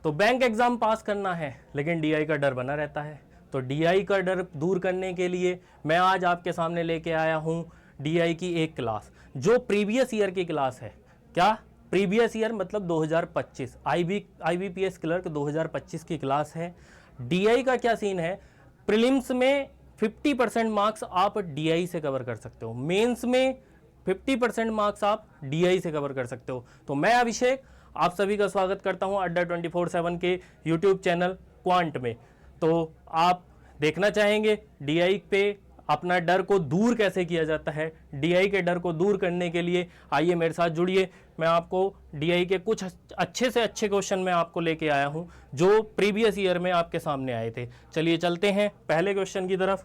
तो bank exam पास करना है लेकिन डीआई का डर बना रहता है। तो डीआई का डर दूर करने के लिए मैं आज आपके सामने लेके आया हूं डीआई की एक क्लास जो प्रीवियस ईयर की क्लास है। क्या प्रीवियस ईयर मतलब 2025 आईबीपीएस क्लर्क 2025 की क्लास है। डीआई का क्या सीन है, प्रीलिम्स में 50% मार्क्स आप डीआई से कवर कर सकते हो, मेंस में 50% मार्क्स आप डीआई से कवर कर सकते हो। तो मैं अभिषेक आप सभी का स्वागत करता हूं अड्डा 24/7 के यूट्यूब चैनल क्वांट में। तो आप देखना चाहेंगे डीआई पे अपना डर को दूर कैसे किया जाता है। डीआई के डर को दूर करने के लिए आइए मेरे साथ जुड़िए। मैं आपको डीआई के कुछ अच्छे से अच्छे क्वेश्चन मैं आपको लेके आया हूं जो प्रीवियस ईयर में आपके सामने आए थे। चलिए चलते हैं पहले क्वेश्चन की तरफ।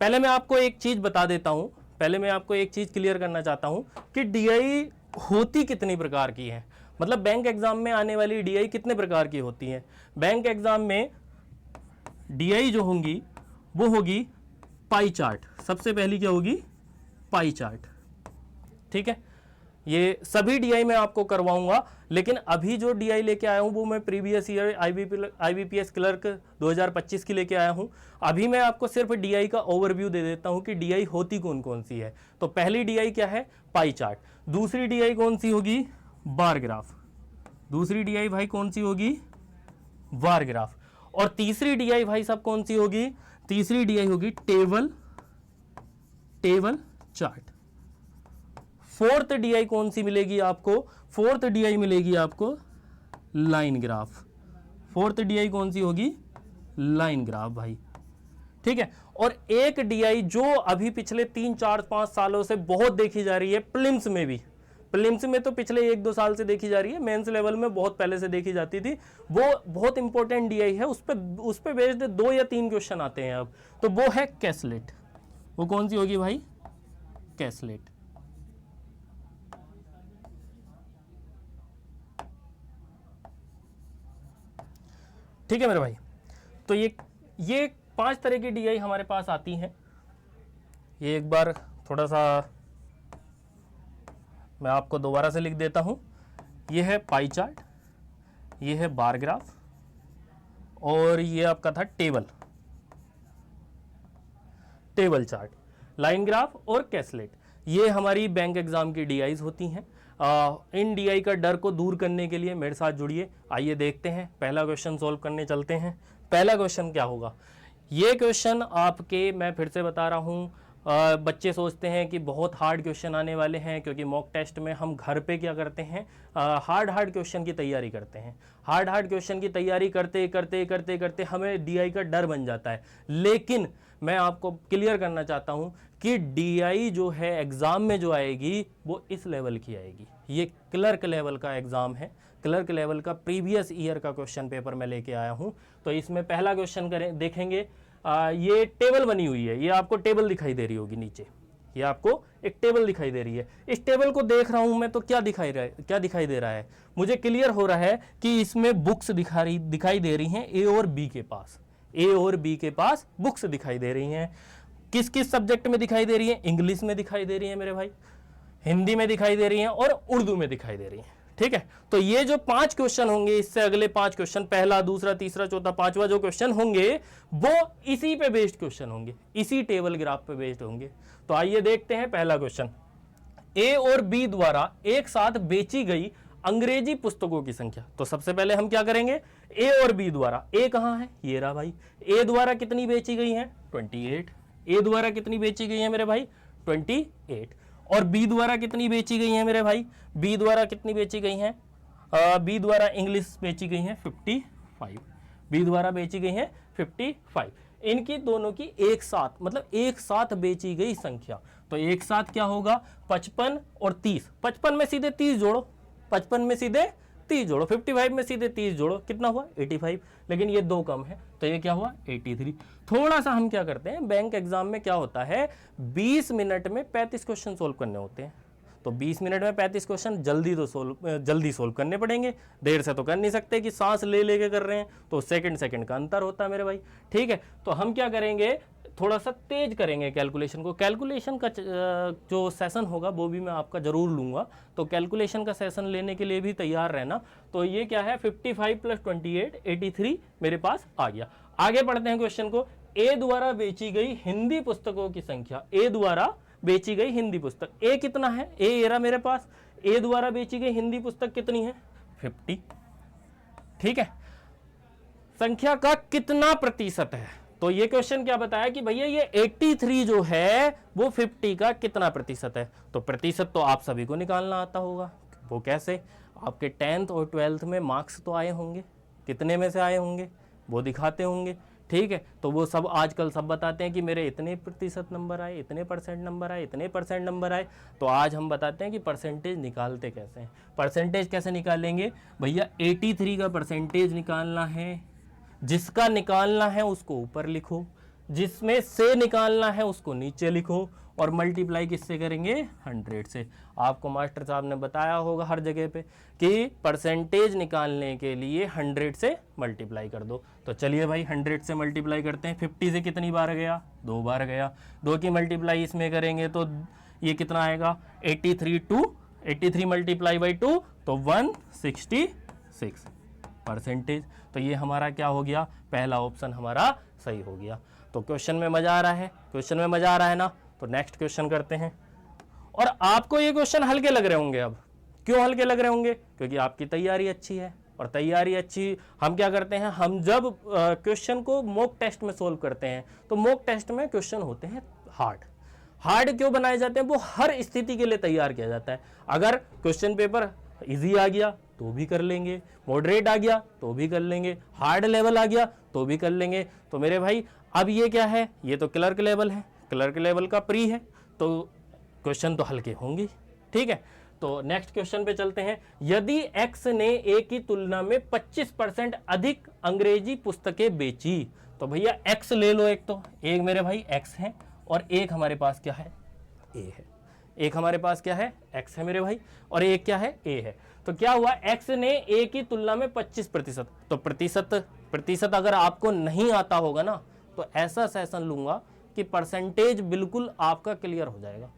पहले मैं आपको एक चीज बता देता हूं, पहले मैं आपको एक चीज क्लियर करना चाहता हूं कि डीआई होती कितनी प्रकार की है, मतलब बैंक एग्जाम में आने वाली डीआई कितने प्रकार की होती है। बैंक एग्जाम में डीआई जो होंगी वो होगी पाई चार्ट। सबसे पहली क्या होगी, पाई चार्ट। ठीक है, ये सभी डीआई मैं आपको करवाऊंगा, लेकिन अभी जो डीआई लेके आया हूं वो मैं प्रीवियस ईयर आईबीपीएस क्लर्क 2025 की लेके आया हूं। अभी मैं आपको सिर्फ डीआई का ओवरव्यू दे देता हूं कि डीआई होती कौन कौन सी है। तो पहली डीआई क्या है, पाई चार्ट। दूसरी डीआई कौन सी होगी, बार ग्राफ। दूसरी डीआई भाई कौन सी होगी, बार ग्राफ। और तीसरी डीआई भाई साहब कौन सी होगी, तीसरी डीआई होगी टेबल चार्ट। फोर्थ डीआई कौन सी मिलेगी आपको, फोर्थ डीआई मिलेगी आपको लाइन ग्राफ। फोर्थ डीआई कौन सी होगी, लाइन ग्राफ भाई। ठीक है, और एक डीआई जो अभी पिछले 3 4 5 सालों से बहुत देखी जा रही है, प्रीलिम्स में भी, प्रीलिम्स में तो पिछले 1-2 साल से देखी जा रही है, मेंस लेवल में बहुत पहले से देखी जाती थी, वो बहुत इंपॉर्टेंट डीआई है। उस पे बेस्ड 2 या 3 क्वेश्चन आते हैं अब, तो वो है कैसलेट। वो कौन सी होगी भाई, कैसलेट। ठीक है मेरे भाई, तो ये 5 तरह की डीआई हमारे पास आती हैं। ये एक बार थोड़ा सा मैं आपको दोबारा से लिख देता हूं। ये है पाई चार्ट, ये है बार ग्राफ, और ये आपका था टेबल चार्ट, लाइन ग्राफ और कैसलेट। ये हमारी बैंक एग्जाम की डीआईज होती हैं। इन डीआई का डर को दूर करने के लिए मेरे साथ जुड़िए। आइए देखते हैं, पहला क्वेश्चन सॉल्व करने चलते हैं। पहला क्वेश्चन क्या होगा, ये क्वेश्चन आपके, मैं फिर से बता रहा हूं, बच्चे सोचते हैं कि बहुत हार्ड क्वेश्चन आने वाले हैं, क्योंकि मॉक टेस्ट में हम घर पे क्या करते हैं, हार्ड क्वेश्चन की तैयारी करते हैं। हार्ड क्वेश्चन की तैयारी करते करते करते करते हमें डीआई का डर बन जाता है। लेकिन मैं आपको क्लियर करना चाहता हूं कि डीआई जो है एग्जाम में जो आएगी वो इस लेवल की आएगी। ये क्लर्क लेवल का एग्जाम है, क्लर्क लेवल का प्रीवियस ईयर का क्वेश्चन पेपर मैं लेके आया हूं। तो इसमें पहला क्वेश्चन देखेंगे, ये टेबल बनी हुई है, ये आपको टेबल दिखाई दे रही होगी नीचे, ये आपको एक टेबल दिखाई दे रही है। इस टेबल को देख रहा हूं मैं तो क्या दिखाई दे रहा है, मुझे क्लियर हो रहा है कि इसमें बुक्स दिखाई दे रही हैं ए और बी के पास, ए और बी के पास बुक्स दिखाई दे रही हैं। किस किस सब्जेक्ट में दिखाई दे रही है, इंग्लिश में दिखाई दे रही है मेरे भाई, हिंदी में दिखाई दे रही हैं और उर्दू में दिखाई दे रही हैं। ठीक है, तो ये जो 5 क्वेश्चन होंगे, इससे अगले 5 क्वेश्चन, पहला दूसरा तीसरा चौथा पांचवा जो क्वेश्चन होंगे वो इसी पे बेस्ड क्वेश्चन होंगे, इसी टेबल ग्राफ पे बेस्ड होंगे। तो आइए देखते हैं पहला क्वेश्चन, ए और बी द्वारा एक साथ बेची गई अंग्रेजी पुस्तकों की संख्या। तो सबसे पहले हम क्या करेंगे, ए और बी द्वारा, ए कहां है, ये रहा भाई, ए द्वारा कितनी बेची गई है 28, ए द्वारा कितनी बेची गई है मेरे भाई 28, और बी द्वारा कितनी बेची गई है मेरे भाई, बी द्वारा कितनी बेची गई हैं, बी द्वारा इंग्लिश बेची गई हैं 55, बी द्वारा बेची गई हैं 55। इनकी दोनों की एक साथ, मतलब एक साथ बेची गई संख्या, तो एक साथ क्या होगा 55 और 30, 55 में सीधे 30 जोड़ो, 55 में सीधे 30 जोड़ो, 55 में सीधे 30 जोड़ो, कितना हुआ 85, लेकिन ये 2 कम है तो ये क्या हुआ 83। थोड़ा सा हम क्या करते हैं, बैंक एग्जाम में क्या होता है 20 मिनट में 35 क्वेश्चन सोल्व करने होते हैं, तो 20 मिनट में 35 क्वेश्चन जल्दी सोल्व करने पड़ेंगे, देर से तो कर नहीं सकते कि सांस ले लेके कर रहे हैं, तो सेकंड का अंतर होता है मेरे भाई। ठीक है, तो हम क्या करेंगे थोड़ा सा तेज करेंगे कैलकुलेशन को। कैलकुलेशन का जो सेशन होगा वो भी मैं आपका ज़रूर लूँगा, तो कैलकुलेशन का सेशन लेने के लिए भी तैयार रहना। तो ये क्या है 55 + 28 83 मेरे पास आ गया। आगे पढ़ते हैं क्वेश्चन को। ए द्वारा बेची गई हिंदी पुस्तकों की संख्या, ए द्वारा बेची गई हिंदी पुस्तक, ए कितना है, ए रहा मेरे पास, ए द्वारा बेची गई हिंदी पुस्तक कितनी है 50, ठीक है। संख्या का कितना प्रतिशत है, तो ये क्वेश्चन क्या बताया कि भैया ये 83 जो है वो 50 का कितना प्रतिशत है। तो प्रतिशत तो आप सभी को निकालना आता होगा, वो कैसे, आपके 10th और 12th में मार्क्स तो आए होंगे, कितने में से आए होंगे वो दिखाते होंगे, ठीक है। तो वो सब आजकल सब बताते हैं कि मेरे इतने प्रतिशत नंबर आए, इतने परसेंट नंबर आए, इतने परसेंट नंबर आए। तो आज हम बताते हैं कि परसेंटेज निकालते कैसे हैं। परसेंटेज कैसे निकालेंगे भैया, 83 का परसेंटेज निकालना है, जिसका निकालना है उसको ऊपर लिखो, जिसमें से निकालना है उसको नीचे लिखो, और मल्टीप्लाई किससे करेंगे 100 से। आपको मास्टर साहब ने बताया होगा हर जगह पे कि परसेंटेज निकालने के लिए 100 से मल्टीप्लाई कर दो। तो चलिए भाई 100 से मल्टीप्लाई करते हैं। 50 से कितनी बार गया, 2 बार गया, 2 की मल्टीप्लाई इसमें करेंगे तो ये कितना आएगा 83 मल्टीप्लाई बाई 2 तो 166 परसेंटेज। तो ये हमारा क्या हो गया, पहला ऑप्शन हमारा सही हो गया। तो क्वेश्चन में मजा आ रहा है, क्वेश्चन में मजा आ रहा है ना। तो नेक्स्ट क्वेश्चन करते हैं। और आपको ये क्वेश्चन हल्के लग रहे होंगे। अब क्यों हल्के लग रहे होंगे, क्योंकि आपकी तैयारी अच्छी है। और तैयारी अच्छी हम क्या करते हैं, हम जब क्वेश्चन को मॉक टेस्ट में सोल्व करते हैं तो मॉक टेस्ट में क्वेश्चन होते हैं हार्ड क्यों बनाए जाते हैं, वो हर स्थिति के लिए तैयार किया जाता है। अगर क्वेश्चन पेपर इजी आ गया तो भी कर लेंगे, मॉडरेट आ गया तो भी कर लेंगे, हार्ड लेवल आ गया तो भी कर लेंगे। तो मेरे भाई अब ये क्या है, ये तो क्लर्क लेवल है, क्लर्क लेवल का प्री है, तो क्वेश्चन तो हल्के होंगे, ठीक है। तो नेक्स्ट क्वेश्चन पे चलते हैं। यदि x ने a की तुलना में 25% अधिक अंग्रेजी पुस्तकें बेची, तो भैया x ले लो, एक तो एक मेरे भाई x है और एक हमारे पास क्या है a है, एक हमारे पास क्या है x है मेरे भाई, और एक क्या है a है। तो क्या हुआ, x ने a की तुलना में 25%, तो प्रतिशत अगर आपको नहीं आता होगा ना तो ऐसा सेशन लूंगा कि परसेंटेज बिल्कुल आपका क्लियर हो जाएगा,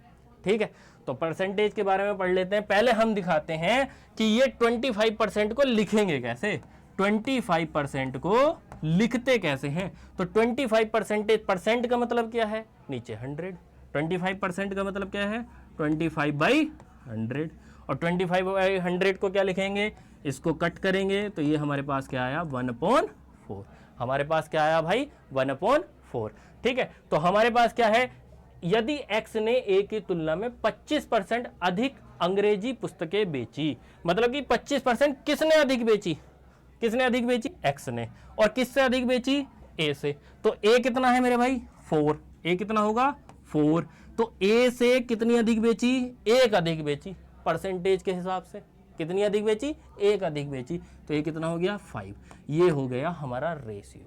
ठीक है। तो परसेंटेज के बारे में पढ़ लेते हैं। पहले हम दिखाते हैं कि ये 25% को लिखेंगे कैसे, 25% को लिखते कैसे हैं। तो 25% परसेंट का मतलब क्या है, नीचे 100, 25% का मतलब क्या है 25/100, और 25/100 को क्या लिखेंगे, इसको कट करेंगे तो ये हमारे पास क्या आया 1/4, हमारे पास क्या आया भाई 1/4, ठीक है। तो हमारे पास क्या है, यदि x ने a की तुलना में 25% अधिक अंग्रेजी पुस्तकें बेची, मतलब कि 25% किसने अधिक बेची, x ने, और किससे अधिक बेची, a से। तो a कितना है मेरे भाई 4, a कितना होगा 4, तो a से कितनी अधिक बेची, एक अधिक बेची, परसेंटेज के हिसाब से कितनी अधिक बेची, एक अधिक बेची, तो ये कितना हो गया 5। ये हो गया हमारा रेशियो।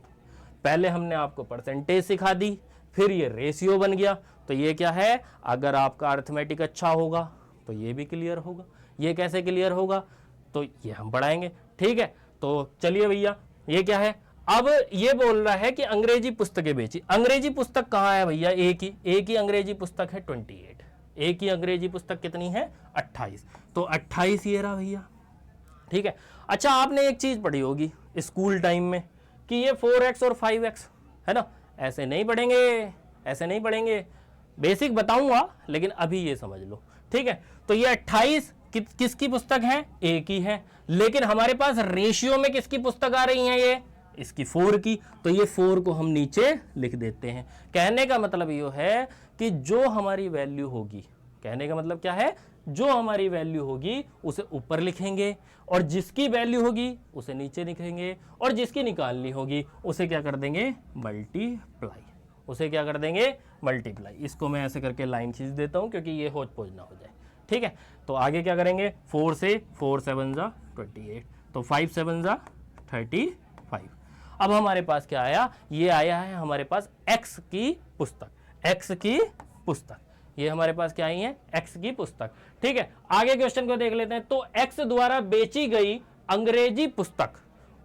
पहले हमने आपको परसेंटेज सिखा दी, फिर ये रेशियो बन गया। तो ये क्या है, अगर आपका अर्थमेटिक अच्छा होगा तो ये भी क्लियर होगा। ये कैसे क्लियर होगा, तो ये हम पढ़ाएंगे, ठीक है। तो चलिए भैया, ये क्या है, अब ये बोल रहा है कि अंग्रेजी पुस्तकें बेची। अंग्रेजी पुस्तक कहाँ है भैया, एक ही अंग्रेजी पुस्तक है 28, एक ही अंग्रेजी पुस्तक कितनी है 28, तो 28 ये रहा भैया, ठीक है। अच्छा, आपने एक चीज पढ़ी होगी स्कूल टाइम में कि ये 4x और 5x है ना, ऐसे नहीं पढ़ेंगे, बेसिक बताऊंगा, लेकिन अभी ये समझ लो, ठीक है। तो ये 28 किसकी पुस्तक है, a की है, लेकिन हमारे पास रेशियो में किसकी पुस्तक आ रही है, ये इसकी 4 की, तो ये 4 को हम नीचे लिख देते हैं। कहने का मतलब ये है कि जो हमारी वैल्यू होगी, कहने का मतलब क्या है, जो हमारी वैल्यू होगी उसे ऊपर लिखेंगे, और जिसकी वैल्यू होगी उसे नीचे लिखेंगे, और जिसकी निकालनी होगी उसे क्या कर देंगे मल्टीप्लाई, उसे क्या कर देंगे मल्टीप्लाई। इसको मैं ऐसे करके लाइन खींच देता हूं क्योंकि ये होच पोच ना हो जाए, ठीक है। तो आगे क्या करेंगे, 4 से 4 7 जा 28, तो 5 7 जा 35। अब हमारे पास क्या आया, ये आया है हमारे पास x की पुस्तक, ये हमारे पास क्या आई है x की पुस्तक, ठीक है। आगे क्वेश्चन को देख लेते हैं। तो x द्वारा बेची गई अंग्रेजी पुस्तक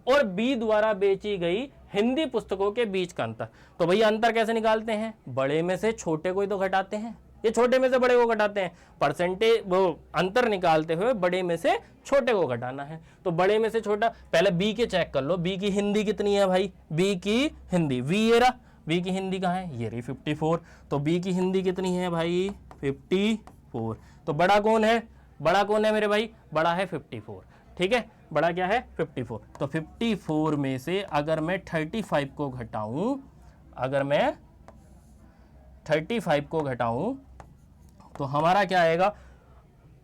और b द्वारा बेची गई हिंदी पुस्तकों के बीच का अंतर। तो भैया अंतर कैसे निकालते हैं, बड़े में से छोटे को ही तो घटाते हैं, ये छोटे में से बड़े को घटाते हैं, परसेंटेज वो अंतर निकालते हुए बड़े में से छोटे को घटाना है। तो बड़े में से छोटा, पहले बी के चेक कर लो, बी की हिंदी कितनी है भाई, बी की हिंदी, वी ये रहा, बी की हिंदी कहाँ है, ये रही 54। तो बी की हिंदी कितनी है भाई 54। तो बड़ा कौन है, बड़ा कौन है मेरे भाई, बड़ा है 54, ठीक है, बड़ा क्या है 54। तो 54 में से अगर मैं 35 को घटाऊं, अगर मैं 35 को घटाऊं तो हमारा क्या आएगा,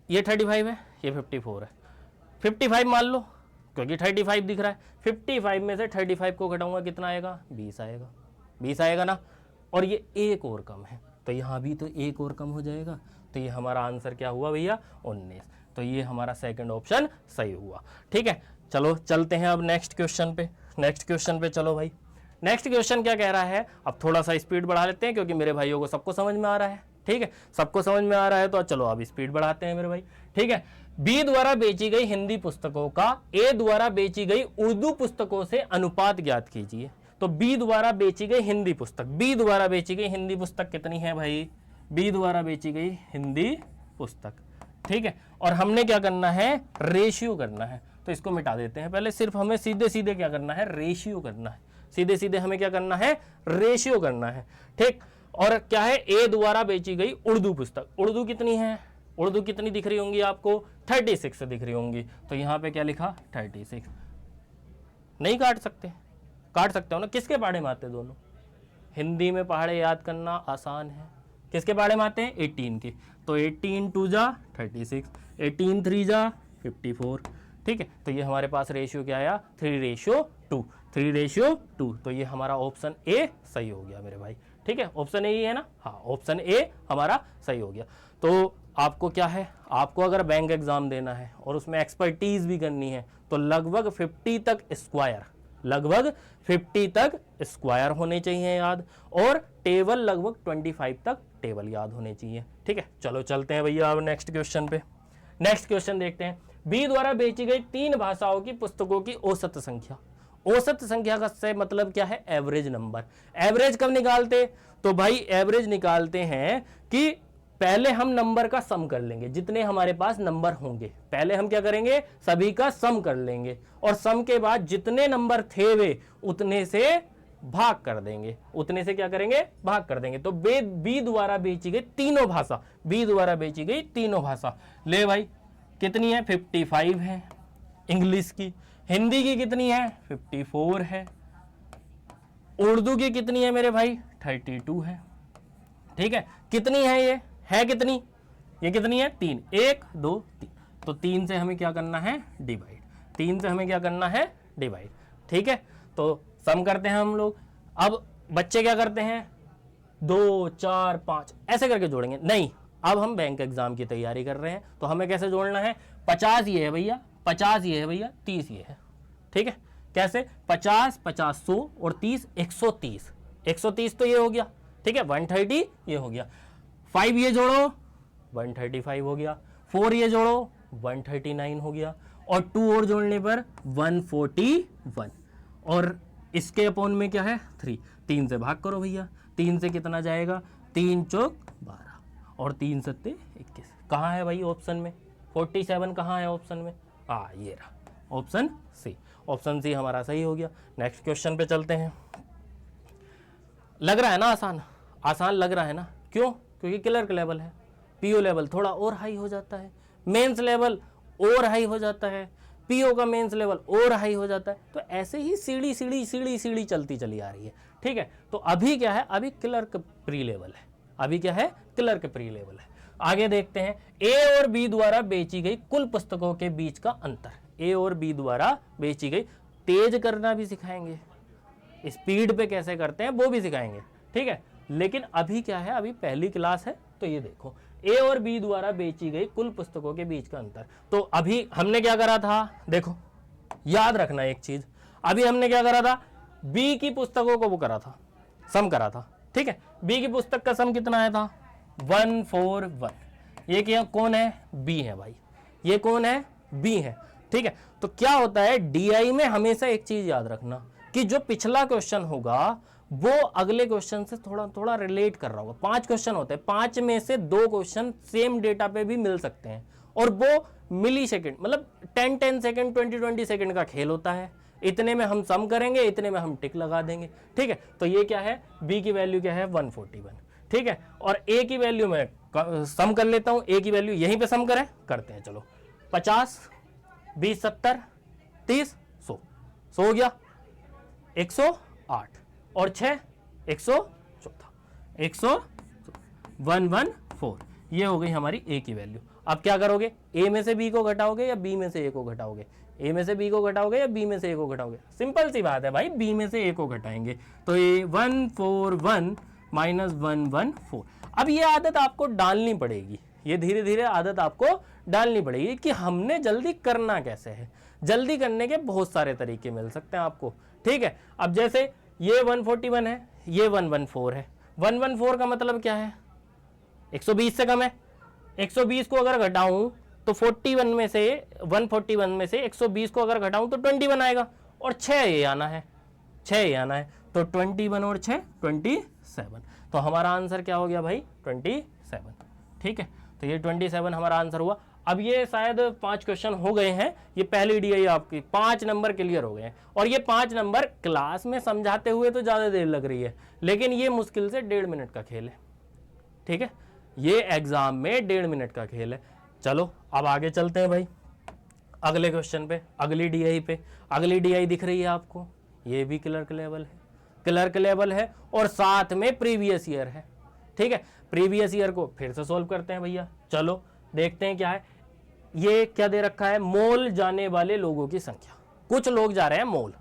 ये 35 है, ये 54 है, 55 मान लो क्योंकि 35 दिख रहा है, 55 में से 35 को घटाऊंगा कितना आएगा, 20 आएगा, 20 आएगा ना। और ये एक और कम है तो यहाँ भी तो एक और कम हो जाएगा, तो ये हमारा आंसर क्या हुआ भैया 19। तो ये हमारा सेकंड ऑप्शन सही हुआ, ठीक है। चलो चलते हैं अब नेक्स्ट क्वेश्चन पे, नेक्स्ट क्वेश्चन पे चलो भाई। नेक्स्ट क्वेश्चन क्या कह रहा है, अब थोड़ा सा स्पीड बढ़ा लेते हैं क्योंकि मेरे भाइयों को सबको समझ में आ रहा है, ठीक है, सबको समझ में आ रहा है, तो चलो अब स्पीड बढ़ाते हैं मेरे भाई, ठीक है। बी द्वारा बेची गई हिंदी पुस्तकों का ए द्वारा बेची गई उर्दू पुस्तकों से अनुपात ज्ञात कीजिए। तो बी द्वारा बेची गई हिंदी पुस्तक, बी द्वारा बेची गई हिंदी पुस्तक कितनी है भाई, बी द्वारा बेची गई हिंदी पुस्तक, ठीक है। और हमने क्या करना है, रेशियो करना है, तो इसको मिटा देते हैं पहले, सिर्फ हमें सीधे सीधे क्या करना है, रेशियो करना है, सीधे सीधे हमें क्या करना है, रेशियो करना है, ठीक। और क्या है, ए द्वारा बेची गई उर्दू पुस्तक, उर्दू कितनी है, उर्दू कितनी दिख रही होंगी आपको, 36 दिख रही होंगी, तो यहाँ पे क्या लिखा 36। नहीं काट सकते, काट सकते हो ना, किसके बारे में आते हैं दोनों, हिंदी में पहाड़े याद करना आसान है, किसके बारे में आते हैं 18 के, तो 18 2 जा 36, 18 3 जा 54, ठीक है। तो ये हमारे पास रेशियो क्या आया 3:2, 3:2, तो ये हमारा ऑप्शन ए सही हो गया मेरे भाई, ठीक है, ऑप्शन ए ही है ना, हाँ ऑप्शन ए हमारा सही हो गया। तो आपको क्या है, आपको अगर बैंक एग्जाम देना है और उसमें एक्सपर्टीज भी करनी है तो लगभग 50 तक स्क्वायर, लगभग 50 तक स्क्वायर होने चाहिए याद, और टेबल लगभग 25 तक टेबल याद होने चाहिए, ठीक है। चलो चलते हैं भैया अब नेक्स्ट क्वेश्चन पे, नेक्स्ट क्वेश्चन देखते हैं। बी द्वारा बेची गई 3 भाषाओं की पुस्तकों की औसत संख्या, औसत संख्या का से मतलब क्या है, एवरेज नंबर। एवरेज कब निकालते, तो भाई एवरेज निकालते हैं कि पहले हम नंबर का सम कर लेंगे, जितने हमारे पास नंबर होंगे पहले हम क्या करेंगे, सभी का सम कर लेंगे, और सम के बाद जितने नंबर थे वे उतने से भाग कर देंगे, उतने से क्या करेंगे, भाग कर देंगे। तो बी द्वारा बेची गई तीनों भाषा, बी द्वारा बेची गई तीनों भाषा, ले भाई कितनी है 55 है इंग्लिश की, हिंदी की कितनी है 54 है, उर्दू की कितनी है मेरे भाई 32 है, ठीक है। कितनी है ये, है कितनी, ये कितनी है 3, 1 2 3, तो 3 से हमें क्या करना है डिवाइड, 3 से हमें क्या करना है डिवाइड, ठीक है। तो सम करते हैं हम लोग, अब बच्चे क्या करते हैं 2 4 5 ऐसे करके जोड़ेंगे, नहीं अब हम बैंक एग्जाम की तैयारी कर रहे हैं तो हमें कैसे जोड़ना है, 50 ये है भैया, 50 ये है भैया, 30 ये है, ठीक है। कैसे 50 50 100 और 30 130, 130 तो ये हो गया, ठीक है, 130 ये हो गया, 5 ये जोड़ो 135 हो गया, 4 ये जोड़ो 139 हो गया, और 2 और जोड़ने पर 141, और इसके अपोन में क्या है 3, 3 से भाग करो भैया, 3 से कितना जाएगा 3 चौक 12 और 3 सत्ते 21, कहाँ है भाई ऑप्शन में 47, कहाँ है ऑप्शन में, ये रहा ऑप्शन सी, ऑप्शन सी हमारा सही हो गया। नेक्स्ट क्वेश्चन पे चलते हैं। लग रहा है ना आसान, आसान लग रहा है ना, क्यों, क्योंकि क्लर्क लेवल है, पीओ लेवल थोड़ा और हाई हो जाता है, मेंस लेवल और हाई हो जाता है, पीओ का मेंस लेवल और हाई हो जाता है, तो ऐसे ही सीढ़ी सीढ़ी सीढ़ी सीढ़ी चलती चली आ रही है, ठीक है। तो अभी क्या है, अभी क्लर्क प्री लेवल है, अभी क्या है क्लर्क प्री लेवल है। आगे देखते हैं, ए और बी द्वारा बेची गई कुल पुस्तकों के बीच का अंतर, ए और बी द्वारा बेची गई, तेज करना भी सिखाएंगे, स्पीड पे कैसे करते हैं वो भी सिखाएंगे, ठीक है। लेकिन अभी क्या है, अभी पहली क्लास है, तो ये देखो ए और बी द्वारा बेची गई कुल पुस्तकों के बीच का अंतर। तो अभी हमने क्या करा था, देखो याद रखना एक चीज, अभी हमने क्या करा था, बी की पुस्तकों को वो करा था, सम करा था, ठीक है। बी की पुस्तक का सम कितना आया था 141, ये क्या कौन है, बी है भाई, ये कौन है बी है, ठीक है। तो क्या होता है डीआई में हमेशा एक चीज याद रखना, कि जो पिछला क्वेश्चन होगा वो अगले क्वेश्चन से थोड़ा थोड़ा रिलेट कर रहा होगा। 5 क्वेश्चन होते हैं, 5 में से 2 क्वेश्चन सेम डेटा पे भी मिल सकते हैं, और वो मिली सेकेंड मतलब 10 सेकेंड 20 सेकेंड का खेल होता है। इतने में हम सम करेंगे, इतने में हम टिक लगा देंगे, ठीक है। तो ये क्या है, बी की वैल्यू क्या है 141, ठीक है। और ए की वैल्यू में सम कर लेता हूं, ए की वैल्यू यहीं पे सम करें, करते हैं चलो। 50 20 70 30 100 हो गया 108 और 6 114 114, ये हो गई हमारी ए की वैल्यू। अब क्या करोगे, ए में से बी को घटाओगे या बी में से ए को घटाओगे, ए में से बी को घटाओगे या बी में से ए को घटाओगे, सिंपल सी बात है भाई, बी में से ए को घटाएंगे। तो ये 141 माइनस 114। अब ये आदत आपको डालनी पड़ेगी, ये धीरे धीरे आदत आपको डालनी पड़ेगी कि हमने जल्दी करना कैसे है। जल्दी करने के बहुत सारे तरीके मिल सकते हैं आपको, ठीक है। अब जैसे ये 141 है, ये 114 है, 114 का मतलब क्या है, 120 से कम है। 120 को अगर घटाऊं तो 41 में से 141 में से 120 को अगर घटाऊं तो 21 आएगा, और 6 ये आना है, 6 ये आना है, तो 21 और 6 27। तो हमारा आंसर क्या हो गया भाई 27, ठीक है। तो ये 27 हमारा आंसर हुआ। अब ये शायद 5 क्वेश्चन हो गए हैं, ये पहली डीआई आपकी 5 नंबर क्लियर हो गए हैं, और ये 5 नंबर क्लास में समझाते हुए तो ज़्यादा देर लग रही है, लेकिन ये मुश्किल से 1.5 मिनट का खेल है, ठीक है। ये एग्जाम में 1.5 मिनट का खेल है। चलो अब आगे चलते हैं भाई अगले क्वेश्चन पे, अगली डीआई पे। अगली डीआई दिख रही है आपको, ये भी क्लर्क लेवल है, क्लर्क लेवल है, और साथ में प्रीवियस ईयर है, ठीक है। प्रीवियस ईयर को फिर से सॉल्व करते हैं भैया। चलो देखते हैं क्या है। ये क्या दे रखा है, मोल जाने वाले लोगों की संख्या। कुछ लोग जा रहे हैं मोल,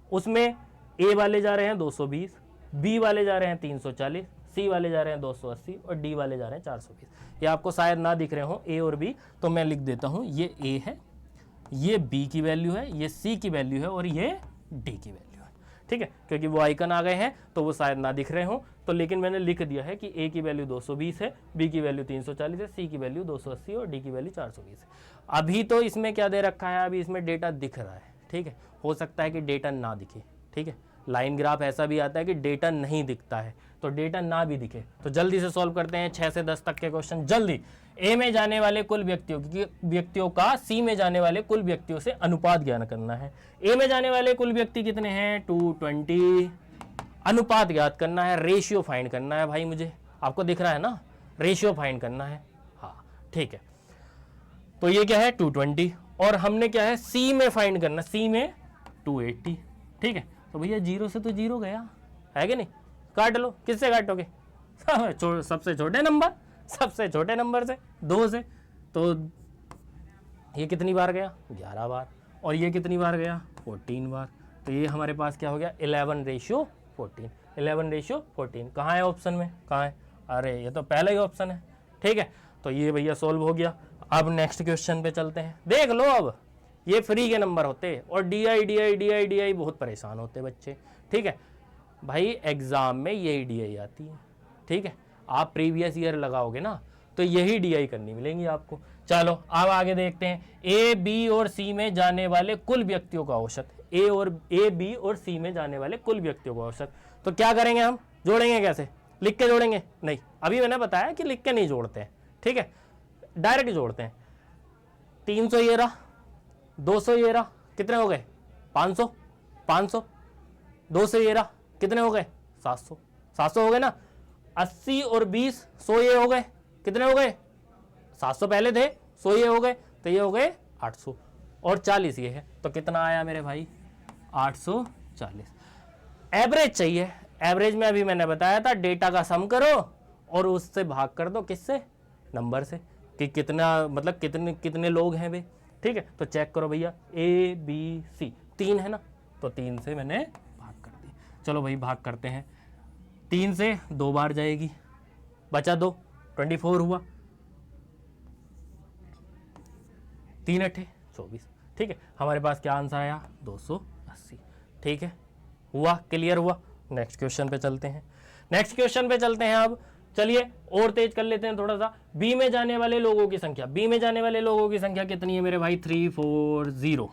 उसमें ए वाले जा रहे हैं 220, बी वाले जा रहे हैं 340, सी वाले जा रहे हैं 280 और डी वाले जा रहे हैं 420। ये आपको शायद ना दिख रहे हो ए और बी, तो मैं लिख देता हूं, ये ए है, ये बी की वैल्यू है, ये सी की वैल्यू है, और ये डी की वैल्यू है, ठीक है। क्योंकि वो आइकन आ गए हैं तो वो शायद ना दिख रहे हो, तो लेकिन मैंने लिख दिया है कि ए की वैल्यू 220 है, बी की वैल्यू 340 है, सी की वैल्यू 280 और डी की वैल्यू 420 है। अभी तो इसमें क्या दे रखा है, अभी इसमें डेटा दिख रहा है, ठीक है। हो सकता है कि डेटा ना दिखे, ठीक है। लाइन ग्राफ ऐसा भी आता है कि डेटा नहीं दिखता है, तो डेटा ना भी दिखे। तो जल्दी से सॉल्व करते हैं 6 से 10 तक के क्वेश्चन जल्दी। ए में जाने वाले कुल व्यक्तियों का सी में जाने वाले कुल व्यक्तियों से अनुपात ज्ञात करना है। ए में जाने वाले कुल व्यक्ति कितने हैं 220, अनुपात ज्ञात करना है, रेशियो फाइंड करना है भाई, मुझे आपको दिख रहा है ना, रेशियो फाइंड करना है, हाँ ठीक है। तो ये क्या है 220, और हमने क्या है सी में फाइंड करना, सी में 280, ठीक है। तो भैया 0 से तो 0 गया है कि नहीं, काट लो, किससे काटोगे सबसे छोटे नंबर, सबसे छोटे नंबर से 2 से। तो ये कितनी बार गया 11 बार, और ये कितनी बार गया 14 बार। तो ये हमारे पास क्या हो गया 11:14, 11:14। कहाँ है ऑप्शन में, कहाँ है, अरे ये तो पहला ही ऑप्शन है, ठीक है। तो ये भैया सॉल्व हो गया। अब नेक्स्ट क्वेश्चन पे चलते हैं। देख लो अब ये फ्री के नंबर होते, और डी आई बहुत परेशान होते बच्चे, ठीक है भाई। एग्जाम में यही डी आती है, ठीक है। आप प्रीवियस ईयर लगाओगे ना तो यही डी करनी मिलेंगी आपको। चलो अब आगे देखते हैं। ए बी और सी में जाने वाले कुल व्यक्तियों का औसत, ए बी और सी में जाने वाले कुल व्यक्तियों का औसत। तो क्या करेंगे, हम जोड़ेंगे कैसे, लिख के जोड़ेंगे, नहीं अभी मैंने बताया कि लिख के नहीं जोड़ते हैं, ठीक है, डायरेक्ट जोड़ते हैं। 300 ये रहा, 200 ये रहा, कितने हो गए 500, 500 200 ये रहा, कितने हो गए 700, 700 हो गए ना। 80 और 20 100 ये हो गए, कितने हो गए 700 पहले थे, 100 ये हो गए, तो ये हो गए 800, और 40 ये है, तो कितना आया मेरे भाई 840। एवरेज चाहिए, एवरेज में अभी मैंने बताया था डेटा का सम करो और उससे भाग कर दो, किससे, नंबर से, कि कितना मतलब कितने लोग हैं वे, ठीक है। तो चेक करो भैया ए बी सी 3 है ना, तो 3 से मैंने भाग कर दी। चलो भाई भाग करते हैं, 3 से 2 बार जाएगी, बचा 2, 24 हुआ, 3 8 24, ठीक है। हमारे पास क्या आंसर आया 280, ठीक है, हुआ, क्लियर हुआ। नेक्स्ट क्वेश्चन पे चलते हैं, नेक्स्ट क्वेश्चन पे चलते हैं। अब चलिए और तेज कर लेते हैं थोड़ा सा। बी में जाने वाले लोगों की संख्या, बी में जाने वाले लोगों की संख्या कितनी है मेरे भाई 340,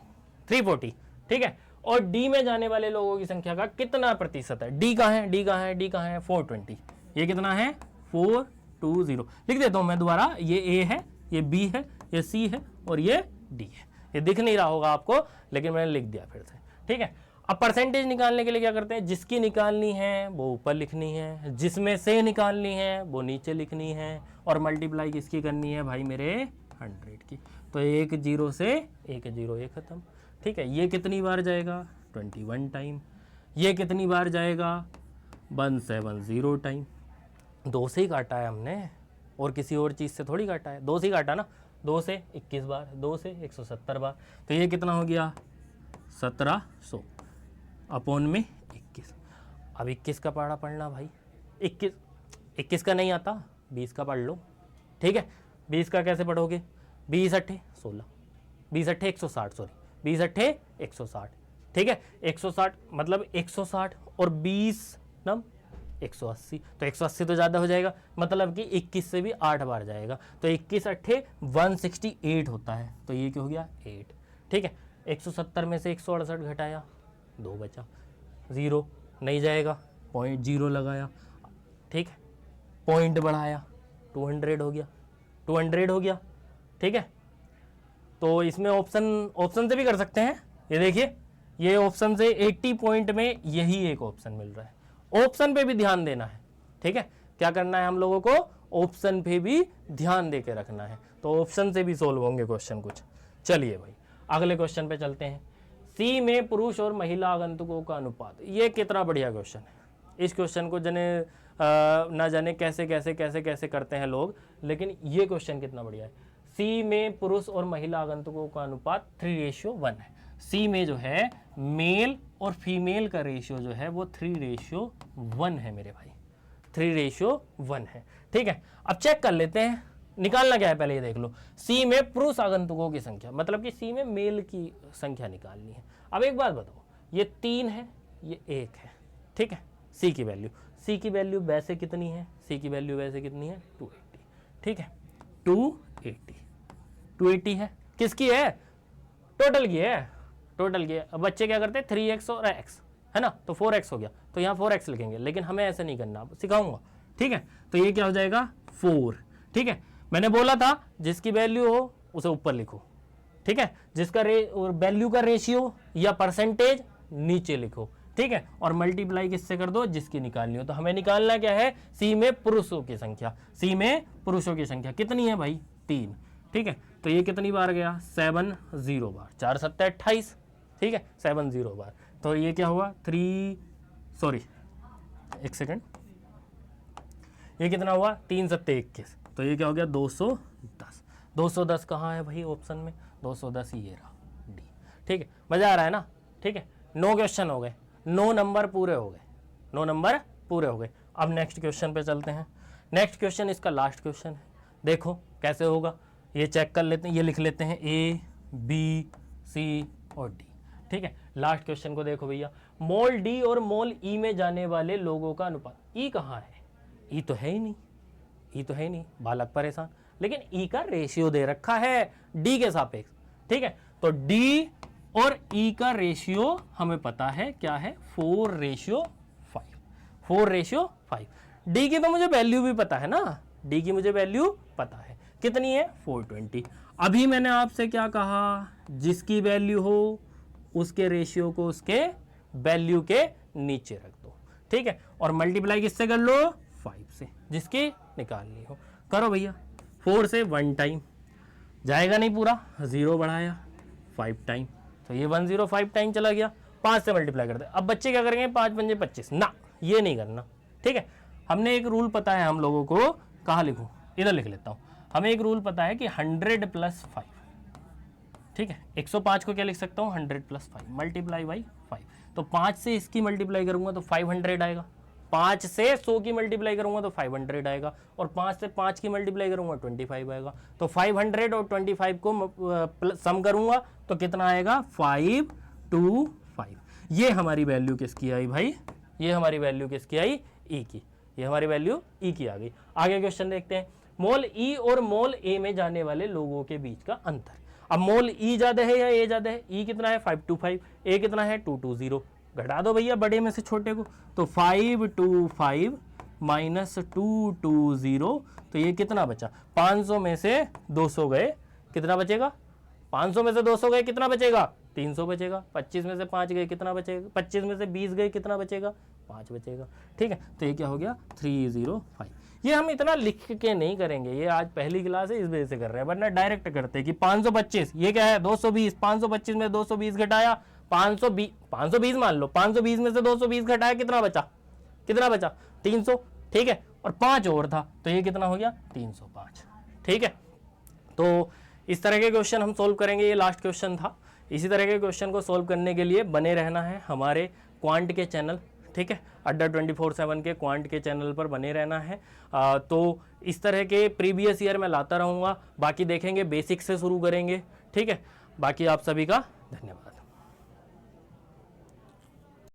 340, ठीक है। और डी में जाने वाले लोगों की संख्या का कितना प्रतिशत है। डी कहाँ है, डी कहाँ है, डी कहाँ है, 420। ये कितना है, 420। लिख देता हूं मैं दोबारा, ये ए है, ये बी है, ये सी है और ये डी है। ये दिख नहीं रहा होगा आपको, लेकिन मैंने लिख दिया फिर से, ठीक है। अब परसेंटेज निकालने के लिए क्या करते हैं, जिसकी निकालनी है वो ऊपर लिखनी है, जिसमें से निकालनी है वो नीचे लिखनी है, और मल्टीप्लाई किसकी करनी है भाई मेरे, 100 की। तो एक जीरो से एक जीरो, ये खत्म, ठीक है। ये कितनी बार जाएगा, 21 टाइम। ये कितनी बार जाएगा, 170 टाइम। 2 से ही काटा है हमने, और किसी और चीज़ से थोड़ी काटा है, 2 से ही काटा ना। 2 से 21 बार, 2 से 170 बार। तो ये कितना हो गया, 1700 अपॉन में 21। अब 21 का पढ़ा पढ़ना भाई, 21 का नहीं आता, 20 का पढ़ लो, ठीक है। 20 का कैसे पढ़ोगे, 20 अट्ठे 16, 20 अट्ठे 160, सॉरी 20 अट्ठे 160, ठीक है। 160 मतलब 160 और 20 नम 180, तो 180 तो ज़्यादा हो जाएगा, मतलब कि 21 से भी 8 बार जाएगा। तो 21 अट्ठे 168 होता है, तो ये क्या हो गया, 8, ठीक है। 170 में से 168 घटाया, 2 बचा, 0 नहीं जाएगा, 0.0 लगाया, ठीक है। पॉइंट बढ़ाया, 200 हो गया, 200 हो गया, ठीक है। तो इसमें ऑप्शन से भी कर सकते हैं। ये देखिए, ये ऑप्शन से 80 पॉइंट में यही एक ऑप्शन मिल रहा है। ऑप्शन पे भी ध्यान देना है, ठीक है। क्या करना है हम लोगों को, ऑप्शन पे भी ध्यान दे के रखना है। तो ऑप्शन से भी सोल्व होंगे क्वेश्चन कुछ। चलिए भाई अगले क्वेश्चन पे चलते हैं। सी में पुरुष और महिला आगंतुकों का अनुपात। ये कितना बढ़िया क्वेश्चन है। इस क्वेश्चन को ना जाने कैसे कैसे कैसे कैसे करते हैं लोग, लेकिन ये क्वेश्चन कितना बढ़िया है। सी में पुरुष और महिला आगंतुकों का अनुपात 3:1 है। सी में जो है मेल और फीमेल का रेशियो जो है वो 3:1 है मेरे भाई, 3:1 है, ठीक है। अब चेक कर लेते हैं, निकालना क्या है पहले ये देख लो। सी में पुरुष आगंतुकों की संख्या, मतलब कि सी में मेल की संख्या निकालनी है। अब एक बात बताओ, ये 3 है, ये 1 है, ठीक है। सी की वैल्यू वैसे कितनी है, सी की वैल्यू वैसे कितनी है, 280, ठीक है। 280 है, किसकी है, टोटल की है, टोटल की है। अब बच्चे क्या करते हैं, 3x और x है ना, तो 4x हो गया, तो यहाँ 4x लिखेंगे, लेकिन हमें ऐसे नहीं करना, सिखाऊंगा, ठीक है। तो ये क्या हो जाएगा, 4, ठीक है। मैंने बोला था जिसकी वैल्यू हो उसे ऊपर लिखो, ठीक है। जिसका वैल्यू का रेशियो या परसेंटेज नीचे लिखो, ठीक है। और मल्टीप्लाई किससे कर दो, जिसकी निकालनी हो। तो हमें निकालना क्या है, सी में पुरुषों की संख्या। सी में पुरुषों की संख्या कितनी है भाई, 3, ठीक है। तो ये कितनी बार गया, 70 बार, 4 7 28, ठीक है, 70 बार। तो ये क्या हुआ, 1 सेकेंड, ये कितना हुआ, 3 7 21, तो ये क्या हो गया, 210। 210 कहाँ है भाई ऑप्शन में, 210 ये रहा, डी, ठीक है। मजा आ रहा है ना, ठीक है। 9 क्वेश्चन हो गए, 9 नंबर पूरे हो गए, 9 नंबर पूरे हो गए। अब नेक्स्ट क्वेश्चन पे चलते हैं। नेक्स्ट क्वेश्चन इसका लास्ट क्वेश्चन है, देखो कैसे होगा, ये चेक कर लेते हैं, ये लिख लेते हैं ए बी सी और डी, ठीक है। लास्ट क्वेश्चन को देखो भैया, मोल डी और मोल ई में जाने वाले लोगों का अनुपात। ई कहाँ है, ई तो है ही नहीं, ई तो है ही नहीं, बालक परेशान। लेकिन ई का रेशियो दे रखा है डी के सापेक्ष, ठीक है। तो डी और ई का रेशियो हमें पता है क्या है, 4:5, 4:5। डी की तो मुझे वैल्यू भी पता है ना, डी की मुझे वैल्यू पता है कितनी है, 420। अभी मैंने आपसे क्या कहा, जिसकी वैल्यू हो उसके रेशियो को उसके वैल्यू के नीचे रख दो, ठीक है। और मल्टीप्लाई किससे कर लो, 5 से, जिसकी निकालनी हो। करो भैया, 4 से 1 टाइम जाएगा नहीं पूरा, 0 बढ़ाया, 5 टाइम, तो ये 105 टाइम चला गया। 5 से मल्टीप्लाई करते। अब बच्चे क्या करेंगे, 5 पंजे 25, ना ये नहीं करना, ठीक है। हमने एक रूल पता है हम लोगों को, कहाँ लिखूं, इधर लिख लेता हूँ। हमें एक रूल पता है कि 100 + 5, ठीक है। 105 को क्या लिख सकता हूँ, 100 + 5 मल्टीप्लाई बाई 5। तो 5 से इसकी मल्टीप्लाई करूंगा तो 500 आएगा, 5 से 100 की मल्टीप्लाई करूंगा तो 500 आएगा, और 5 से 5 की मल्टीप्लाई करूंगा 25 आएगा। तो 500 और 25 को सम करूंगा तो कितना आएगा, 525। ये हमारी वैल्यू किसकी आई भाई, ये हमारी वैल्यू किसकी आई, ई की, ये हमारी वैल्यू ई की आ गई। आगे क्वेश्चन देखते हैं, मोल ई और मोल ए में जाने वाले लोगों के बीच का अंतर। अब मोल ई ज्यादा है या ए ज्यादा है? ई कितना है 525, ए कितना है 220, घटा दो भैया बड़े में से छोटे को, तो 525 माइनस 220, तो ये कितना बचा? 500 में से 200 गए, कितना बचेगा? 500 में से 200 गए, कितना बचेगा? 300 बचेगा। 25 में से 5 गए, कितना बचेगा? 25 में से 20 गए, कितना बचेगा? 5 बचेगा। ठीक है, तो ये क्या हो गया? 305। ये हम इतना लिख के नहीं करेंगे, ये आज पहली क्लास है इस वजह से कर रहे हैं, वरना डायरेक्ट करते हैं कि 525, ये क्या है 220, 525 में 220 घटाया 520 मान लो, 520 में से 220 घटाया, कितना बचा? कितना बचा? 300। ठीक है, और 5 और था, तो ये कितना हो गया? 305। ठीक है, तो इस तरह के क्वेश्चन हम सोल्व करेंगे। ये लास्ट क्वेश्चन था। इसी तरह के क्वेश्चन को सोल्व करने के लिए बने रहना है हमारे क्वांट के चैनल। ठीक है, अड्डा 24/7 के क्वांट के चैनल पर बने रहना है। तो इस तरह के प्रीवियस ईयर में लाता रहूँगा। बाकी देखेंगे, बेसिक से शुरू करेंगे। ठीक है, बाकी आप सभी का धन्यवाद।